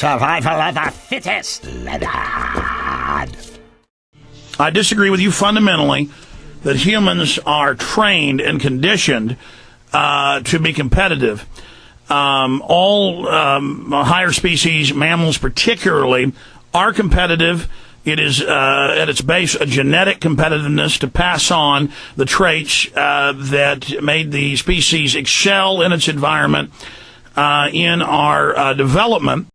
Survival of the fittest, Leonard. I disagree with you fundamentally that humans are trained and conditioned to be competitive. All higher species, mammals particularly, are competitive. It is at its base a genetic competitiveness to pass on the traits that made the species excel in its environment in our development.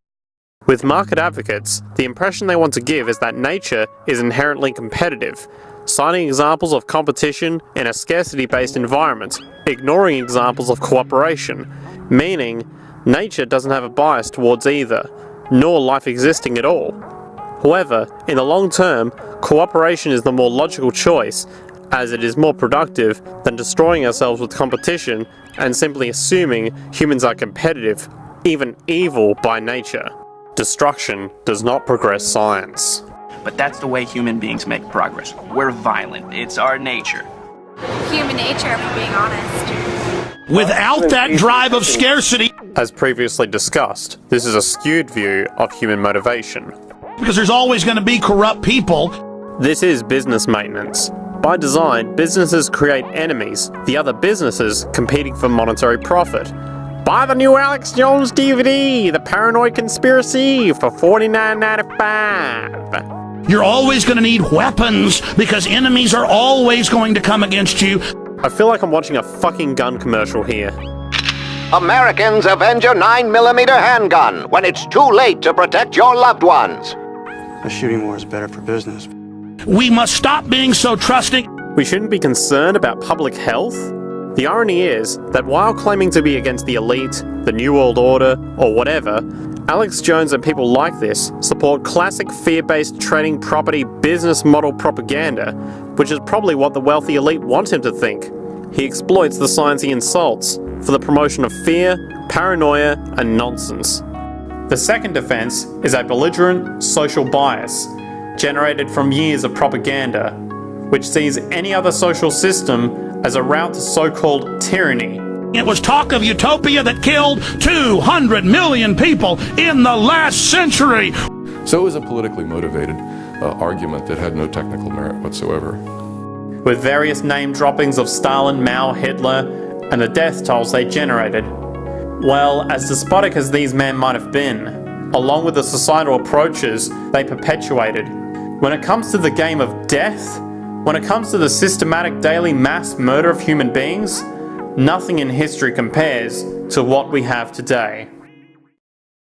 With market advocates, the impression they want to give is that nature is inherently competitive, citing examples of competition in a scarcity-based environment, ignoring examples of cooperation, meaning nature doesn't have a bias towards either, nor life existing at all. However, in the long term, cooperation is the more logical choice, as it is more productive than destroying ourselves with competition and simply assuming humans are competitive, even evil by nature. Destruction does not progress science. But that's the way human beings make progress. We're violent. It's our nature. Human nature, if we're being honest. Without that drive of scarcity, As previously discussed, this is a skewed view of human motivation. because there's always going to be corrupt people. This is business maintenance. By design, businesses create enemies, the other businesses competing for monetary profit. Buy the new Alex Jones DVD, The Paranoid Conspiracy, for $49.95. You're always going to need weapons because enemies are always going to come against you. I feel like I'm watching a fucking gun commercial here. Americans, avenge your 9mm handgun when it's too late to protect your loved ones. A shooting war is better for business. We must stop being so trusting. We shouldn't be concerned about public health? The irony is that while claiming to be against the elite, the New World Order, or whatever, Alex Jones and people like this support classic fear-based trading property business model propaganda, which is probably what the wealthy elite want him to think. He exploits the science he insults for the promotion of fear, paranoia, and nonsense. The second defense is a belligerent social bias, generated from years of propaganda, which sees any other social system as a route to so-called tyranny. It was talk of utopia that killed 200 million people in the last century. So it was a politically motivated argument that had no technical merit whatsoever. With various name droppings of Stalin, Mao, Hitler, and the death tolls they generated. Well, as despotic as these men might have been, along with the societal approaches they perpetuated, when it comes to the game of death, when it comes to the systematic daily mass murder of human beings, nothing in history compares to what we have today.